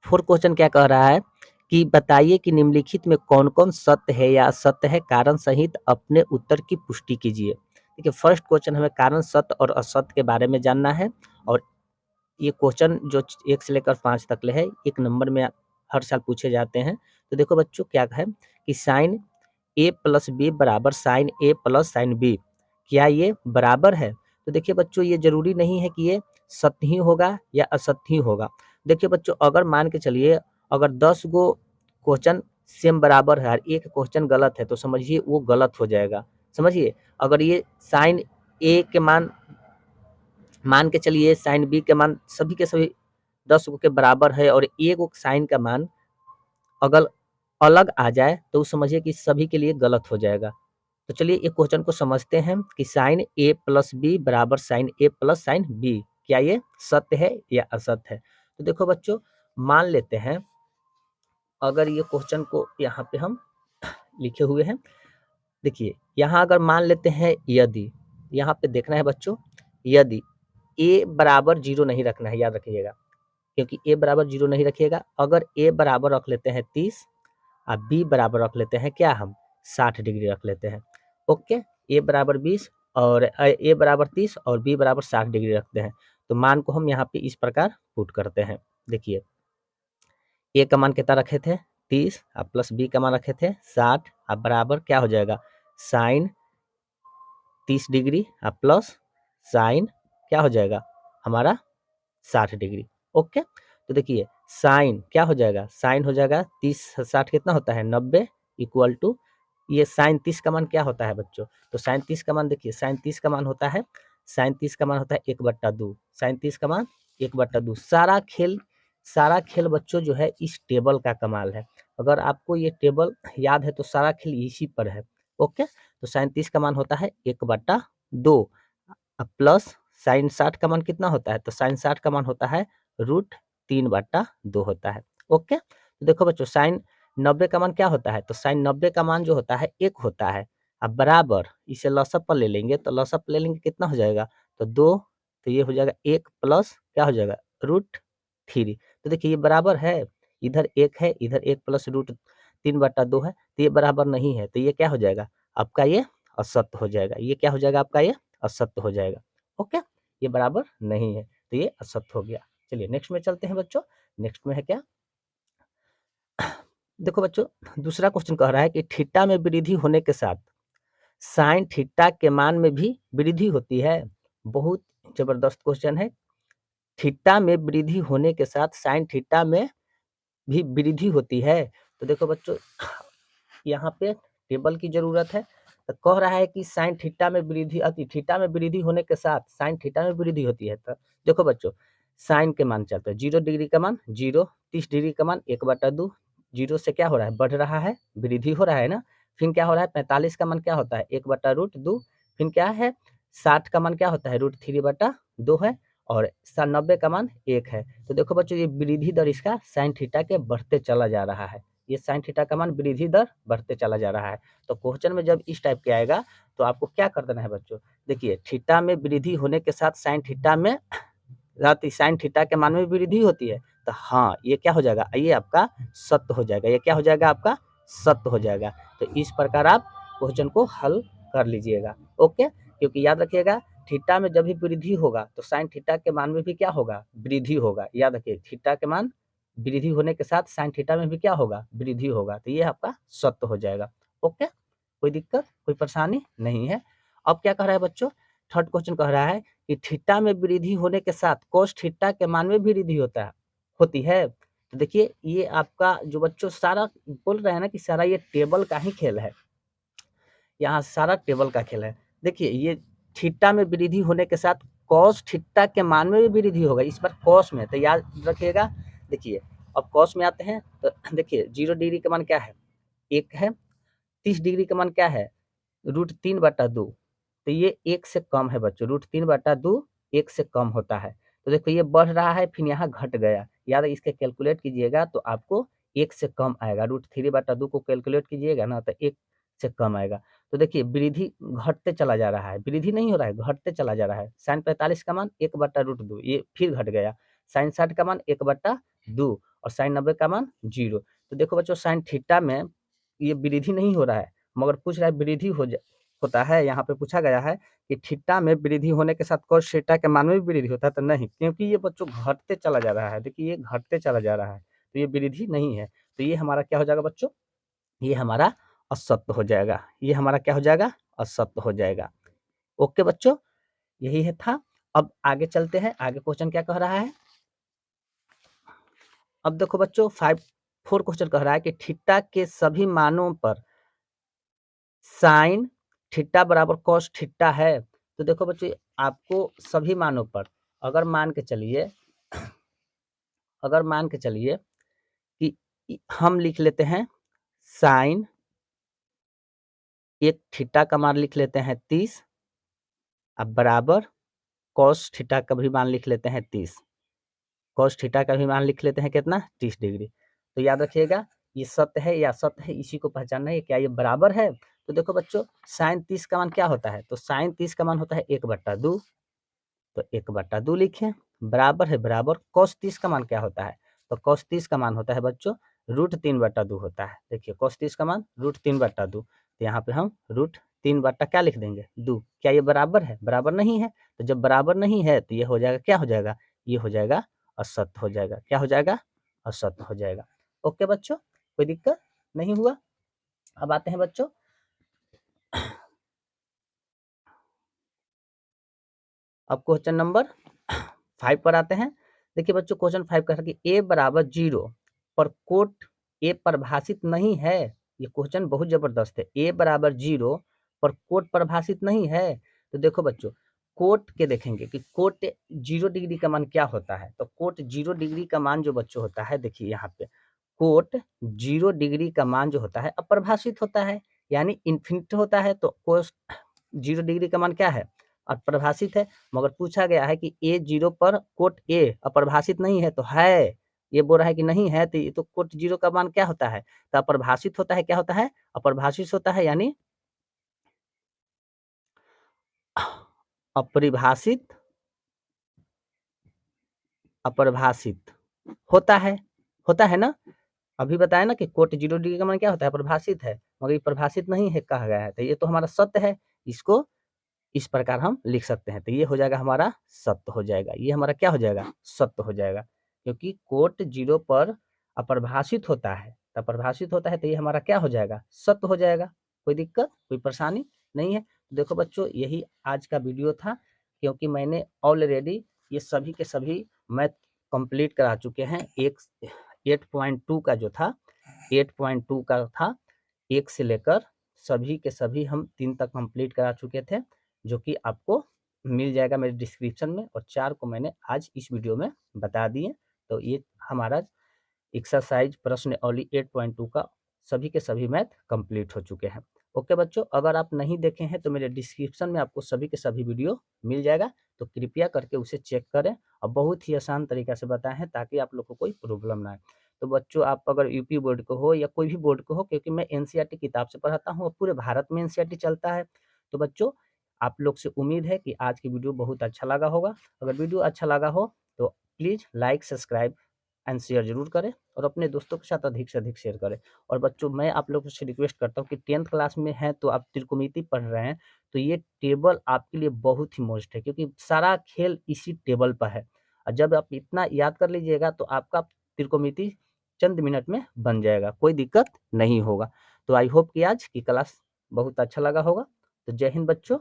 Fourth question क्या कह रहा है कि बताइए कि निम्नलिखित में कौन कौन सत्य है या असत्य है, कारण सहित अपने उत्तर की पुष्टि कीजिए। देखिए फर्स्ट क्वेश्चन हमें कारण सत्य और असत्य के बारे में जानना है, और ये क्वेश्चन जो 1 से लेकर 5 तक ले है, 1 नंबर में हर साल पूछे जाते हैं। तो देखो बच्चों क्या है कि साइन ए प्लस बी बराबर साइन ए प्लस साइन बी, क्या ये बराबर है? तो देखिए बच्चों ये जरूरी नहीं है कि ये सत्य ही होगा या असत्य ही होगा। देखिए बच्चों अगर मान के चलिए अगर 10 गो क्वेश्चन सेम बराबर है और एक क्वेश्चन गलत है तो समझिए वो गलत हो जाएगा। समझिए अगर ये साइन ए के मान के चलिए साइन बी के मान सभी के सभी 10 गो के बराबर है और एक गो साइन का मान अगर अलग आ जाए तो समझिए कि सभी के लिए गलत हो जाएगा। तो चलिए एक क्वेश्चन को समझते हैं कि साइन ए प्लस बी बराबर साइन ए प्लस साइन बी, क्या ये सत्य है या असत्य है? तो देखो बच्चों मान लेते हैं अगर ये क्वेश्चन को यहाँ पे हम लिखे हुए हैं, देखिए यहाँ अगर मान लेते हैं यदि, यहाँ पे देखना है बच्चों यदि ए बराबर 0 नहीं रखना है, याद रखिएगा क्योंकि ए बराबर 0 नहीं रखिएगा। अगर ए बराबर रख लेते हैं 30 और बी बराबर रख लेते हैं क्या हम 60 डिग्री रख लेते हैं। ओके, ए बराबर 20 और ए बराबर 30 और बी बराबर 60 डिग्री रखते हैं। तो मान को हम यहाँ पे इस प्रकार पुट करते हैं। देखिए ए का मान कितना रखे थे 30 और प्लस बी का मान रखे थे 60 और बराबर क्या हो जाएगा साइन 30 डिग्री और प्लस साइन क्या हो जाएगा हमारा 60 डिग्री। ओके, तो देखिए साइन क्या हो जाएगा, साइन हो जाएगा 30 60 कितना होता है 90 इक्वल टू ये साइन 30 का मान क्या होता है बच्चों, तो साइन 30 का मान देखिए साइन 30 का मान होता है, साइन 30 का मान होता है 1/2, साइन 30 का मान 1/2। सारा खेल बच्चों जो है इस टेबल का कमाल है। अगर आपको ये टेबल याद है तो सारा खेल इसी पर है। ओके, तो साइन 30 का मान होता है 1/2 प्लस साइन 60 का मान कितना होता है, तो साइन 60 का मान होता है √3/2 होता है। ओके, तो देखो बच्चों साइन 90 का मान क्या होता है, तो साइन 90 का मान जो होता है 1 होता है। अब बराबर इसे लसअप पर ले लेंगे, तो लसअप ले लेंगे कितना हो जाएगा, तो 2, तो ये हो जाएगा 1 प्लस क्या हो जाएगा √3। तो देखिए ये बराबर है, इधर 1 है इधर 1 प्लस √3/2 है, तो ये बराबर नहीं है, तो ये क्या हो जाएगा आपका ये असत्य हो जाएगा। ये क्या हो जाएगा आपका ये असत्य हो जाएगा। ओके, ये बराबर नहीं है तो ये असत्य हो गया। चलिए नेक्स्ट में चलते हैं बच्चों। नेक्स्ट में है क्या, देखो बच्चों दूसरा क्वेश्चन कह रहा है कि थीटा में वृद्धि होने के साथ साइन थीटा के मान में भी वृद्धि होती है। बहुत जबरदस्त क्वेश्चन है। थीटा में वृद्धि होने के साथ साइन थीटा में भी वृद्धि होती है। तो देखो बच्चों यहाँ पे टेबल की जरूरत है। तो कह रहा है कि साइन थीटा में वृद्धि थीटा में वृद्धि होने के साथ साइन थीटा में वृद्धि होती है। तो देखो बच्चों साइन के मान चलते हैं 0 डिग्री का मान 0, 30 डिग्री का मान 1/2, 0 से क्या हो रहा है बढ़ रहा है वृद्धि हो रहा है ना। फिर क्या हो रहा है 45 का मान क्या होता है 1/√2, फिर क्या है 60 का मान क्या होता है √3/2 है और 90 का मान 1 है। तो देखो बच्चों ये वृद्धि दर इसका साइन थीटा के बढ़ते चला जा रहा है। ये साइन थीटा का मान वृद्धि दर बढ़ते चला जा रहा है। तो क्वेश्चन में जब इस टाइप के आएगा तो आपको क्या कर देना है बच्चों, देखिए थीटा में वृद्धि होने के साथ साइन थीटा में साइन थीटा के मान में वृद्धि होती है, तो हाँ ये क्या हो जाएगा ये आपका सत्य हो जाएगा। ये क्या हो जाएगा आपका सत्य हो जाएगा। तो इस प्रकार आप क्वेश्चन को हल कर लीजिएगा। ओके, क्योंकि याद रखिएगा थीटा में जब भी वृद्धि होगा तो साइन थीटा के मान में भी क्या होगा वृद्धि होगा। याद रखिए थीटा के मान वृद्धि होने के साथ साइन थीटा में भी क्या होगा वृद्धि होगा। तो ये आपका सत्य हो जाएगा। ओके, कोई दिक्कत कोई परेशानी नहीं है। अब क्या कह रहा है बच्चों, थर्ड क्वेश्चन कह रहा है कि थीटा में वृद्धि होने के साथ कोस थीटा के मान में भी वृद्धि होती है। तो देखिए ये आपका जो बच्चों सारा बोल रहे हैं ना कि सारा ये टेबल का ही खेल है, यहाँ सारा टेबल का खेल है। देखिए ये थीटा में वृद्धि होने के साथ कॉस थीटा के मान में भी वृद्धि होगा। इस बार कॉस में, तो याद रखिएगा। देखिए अब कॉस में आते हैं तो देखिए 0 डिग्री का मान क्या है 1 है, 30 डिग्री का मान क्या है √3/2, तो ये 1 से कम है बच्चों। √3/2 1 से कम होता है। तो देखो ये बढ़ रहा है फिर यहाँ घट गया। याद है इसके कैलकुलेट कीजिएगा तो आपको 1 से कम आएगा। √3/2 को कैलकुलेट कीजिएगा ना तो 1 से कम आएगा। तो देखिए वृद्धि घटते चला जा रहा है, वृद्धि नहीं हो रहा है घटते चला जा रहा है। साइन 45 का मान 1/√2 ये फिर घट गया। साइन 60 का मान 1/2 और साइन 90 का मान 0। तो देखो बच्चों साइन थीटा में ये वृद्धि नहीं हो रहा है, मगर पूछ रहा है वृद्धि होता है। यहाँ पे पूछा गया है कि थीटा में वृद्धि होने के साथ cos थीटा के मान में भी वृद्धि होता है, तो नहीं, क्योंकि ये बच्चों घटते चला जा रहा है। देखिए ये घटते चला जा रहा है, तो ये वृद्धि नहीं है। तो ये हमारा क्या हो जाएगा बच्चों, ये हमारा असत्य हो जाएगा। ये हमारा क्या हो जाएगा, असत्य हो जाएगा। ओके बच्चों, यही है था। अब आगे चलते हैं, आगे क्वेश्चन क्या कह रहा है। अब देखो बच्चों 4 क्वेश्चन कह रहा है कि थीटा के सभी मानों पर साइन थीटा बराबर cos थीटा है। तो देखो बच्चों आपको सभी मानों पर अगर मान के चलिए कि हम लिख लेते हैं साइन एक थीटा का मान लिख लेते हैं 30, अब बराबर cos थीटा का भी मान लिख लेते हैं 30। cos थीटा का भी मान लिख लेते हैं कितना, 30 डिग्री। तो याद रखिएगा ये सत्य है या असत्य है, इसी को पहचानना है। क्या ये बराबर है, तो देखो बच्चों साइन 30 का मान क्या होता है, तो साइन 30 का मान होता है 1/2। तो 1/2 लिखें, बराबर है बराबर cos 30 का मान क्या होता है, तो cos 30 का मान होता है बच्चों √3/2 होता है। देखिए cos 30 का मान √3/2, तो यहाँ पे हम √3 बट्टा क्या लिख देंगे 2। क्या ये बराबर है, बराबर नहीं है। तो जब बराबर नहीं है तो ये हो जाएगा, क्या हो जाएगा, ये हो जाएगा असत्य हो जाएगा। क्या हो जाएगा, असत्य हो जाएगा। ओके बच्चों, कोई दिक्कत नहीं हुआ। अब आते हैं बच्चों अब क्वेश्चन नंबर 5 पर आते हैं। देखिए बच्चों क्वेश्चन 5 कह रहा है कि a बराबर 0 पर कोट a परिभाषित नहीं है। ये क्वेश्चन बहुत जबरदस्त है। a बराबर 0 पर कोट परिभाषित नहीं है। तो देखो बच्चों कोट के देखेंगे कि कोट 0 डिग्री का मान क्या होता है। तो कोट 0 डिग्री का मान जो बच्चों होता है, देखिए यहाँ पे कोट 0 डिग्री का मान जो होता है अपरिभाषित होता है, यानी इन्फिनिट होता है। तो कोस 0 डिग्री का मान क्या है, अपरिभाषित है। मगर पूछा गया है कि a 0 पर कोट a अपरिभाषित नहीं है, तो है, ये बोल रहा है कि नहीं है, तो ये तो कोट 0 का मान क्या होता है, तो अपरिभाषित होता है। क्या होता है, अपरिभाषित होता है, यानी अपरिभाषित अपरिभाषित होता है ना। अभी बताया ना कि कोट 0 डिग्री का मान क्या होता है, परिभाषित है, मगर ये परिभाषित नहीं है कहा गया है। तो ये तो हमारा सत्य है, इसको इस प्रकार हम लिख सकते हैं। तो ये हो जाएगा हमारा सत्य हो जाएगा। ये हमारा क्या हो जाएगा, सत्य हो जाएगा, क्योंकि कोट 0 पर अपरिभाषित होता है। तो परिभाषित होता है तो ये हमारा क्या हो जाएगा, सत्य हो जाएगा। कोई दिक्कत कोई परेशानी नहीं है। देखो बच्चों यही आज का वीडियो था, क्योंकि मैंने ऑलरेडी ये सभी के सभी मैथ कंप्लीट करा चुके हैं। एक 8.2 का जो था 8.2 का था, 1 से लेकर सभी के सभी हम 3 तक कंप्लीट करा चुके थे, जो कि आपको मिल जाएगा मेरे डिस्क्रिप्शन में, और 4 को मैंने आज इस वीडियो में बता दिए। तो ये हमारा एक्सरसाइज प्रश्नावली 8.2 का सभी के सभी मैथ कंप्लीट हो चुके हैं। ओके बच्चों, अगर आप नहीं देखे हैं तो मेरे डिस्क्रिप्शन में आपको सभी के सभी वीडियो मिल जाएगा, तो कृपया करके उसे चेक करें। और बहुत ही आसान तरीका से बताए हैं ताकि आप लोग को कोई प्रॉब्लम ना आए। तो बच्चों आप अगर यूपी बोर्ड को हो या कोई भी बोर्ड को हो, क्योंकि मैं एनसीईआरटी किताब से पढ़ाता हूँ और पूरे भारत में एनसीईआरटी चलता है। तो बच्चों आप लोग से उम्मीद है कि आज की वीडियो बहुत अच्छा लगा होगा। अगर वीडियो अच्छा लगा हो तो please like subscribe and share जरूर करें, और अपने दोस्तों के साथ अधिक से अधिक शेयर करें। और बच्चों मैं आप लोगों से रिक्वेस्ट करता हूँ कि 10th क्लास में हैं तो आप त्रिकोणमिति पढ़ रहे हैं, तो ये टेबल आपके लिए बहुत ही मस्त है, क्योंकि सारा खेल इसी टेबल पर है। और जब आप इतना याद कर लीजिएगा तो आपका त्रिकोणमिति चंद मिनट में बन जाएगा, कोई दिक्कत नहीं होगा। तो आई होप कि आज की क्लास बहुत अच्छा लगा होगा। तो जय हिंद बच्चों।